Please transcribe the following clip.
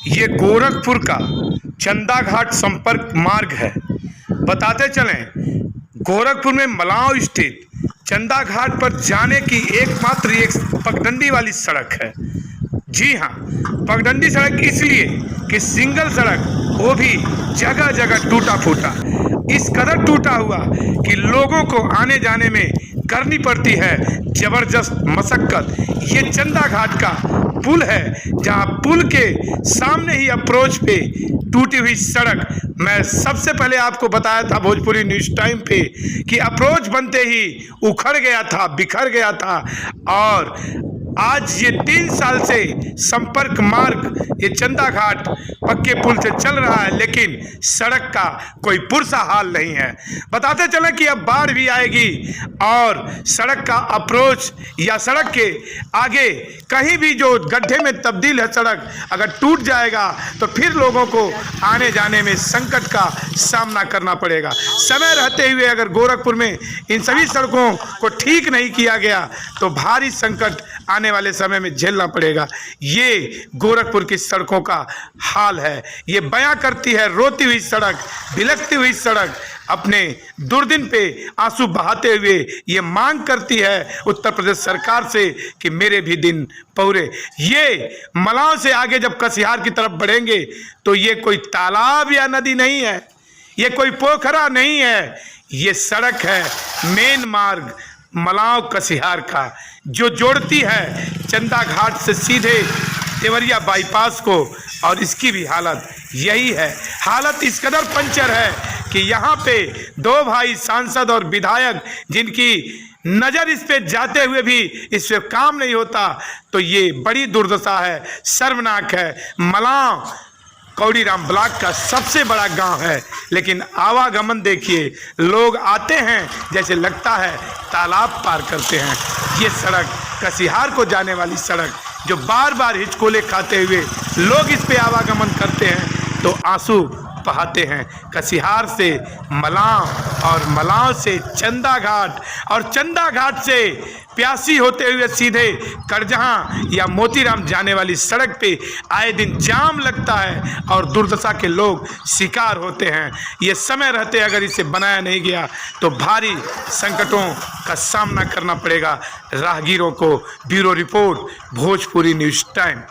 ये गोरखपुर का चंदा घाट संपर्क मार्ग है। बताते चलें, गोरखपुर में मलाव स्थित चंदा घाट पर जाने की एकमात्र एक पगडंडी वाली सड़क है। जी हाँ, पगडंडी सड़क इसलिए कि सिंगल सड़क, वो भी जगह जगह टूटा फूटा, इस कदर टूटा हुआ कि लोगों को आने जाने में करनी पड़ती है जबरदस्त मशक्कत। ये चंदा घाट का पुल है, जहाँ पुल के सामने ही अप्रोच पे टूटी हुई सड़क। मैं सबसे पहले आपको बताया था भोजपुरी न्यूज टाइम पे कि अप्रोच बनते ही उखड़ गया था, बिखर गया था, और आज ये 3 साल से संपर्क मार्ग ये चंदा घाट पक्के पुल से चल रहा है, लेकिन सड़क का कोई पुरसा हाल नहीं है। बताते चलें कि अब बाढ़ भी आएगी और सड़क का अप्रोच या सड़क के आगे कहीं भी जो गड्ढे में तब्दील है सड़क, अगर टूट जाएगा तो फिर लोगों को आने जाने में संकट का सामना करना पड़ेगा। समय रहते हुए अगर गोरखपुर में इन सभी सड़कों को ठीक नहीं किया गया तो भारी संकट आने वाले समय में झेलना पड़ेगा। ये गोरखपुर की सड़कों का हाल है। ये बयां करती है रोती हुई सड़क, बिलखती हुई सड़क, अपने दुर्दिन पे आंसू बहाते हुए ये मांग करती है उत्तर प्रदेश सरकार से कि मेरे भी दिन पौरे। ये मलाव से आगे जब कसिहार की तरफ बढ़ेंगे तो ये कोई तालाब या नदी नहीं है, ये कोई पोखरा नहीं है, ये सड़क है, मेन मार्ग मलाव कसिहार का, जो जोड़ती है चंदा घाट से सीधे देवरिया बाईपास को। और इसकी भी हालत यही है। हालत इस कदर पंचर है कि यहाँ पे 2 भाई सांसद और विधायक जिनकी नज़र इस पे जाते हुए भी इस पे काम नहीं होता, तो ये बड़ी दुर्दशा है, शर्मनाक है। मलाव कौड़ीराम ब्लॉक का सबसे बड़ा गांव है, लेकिन आवागमन देखिए, लोग आते हैं जैसे लगता है तालाब पार करते हैं। ये सड़क कसिहार को जाने वाली सड़क, जो बार बार हिचकोले खाते हुए लोग इस पे आवागमन करते हैं तो आंसू बहाते हैं। कसिहार से मलाव और मलाव से चंदा घाट और चंदा घाट से प्यासी होते हुए सीधे करजहां या मोतीराम जाने वाली सड़क पे आए दिन जाम लगता है और दुर्दशा के लोग शिकार होते हैं। ये समय रहते अगर इसे बनाया नहीं गया तो भारी संकटों का सामना करना पड़ेगा राहगीरों को। Bureau report, Bhojpuri news time.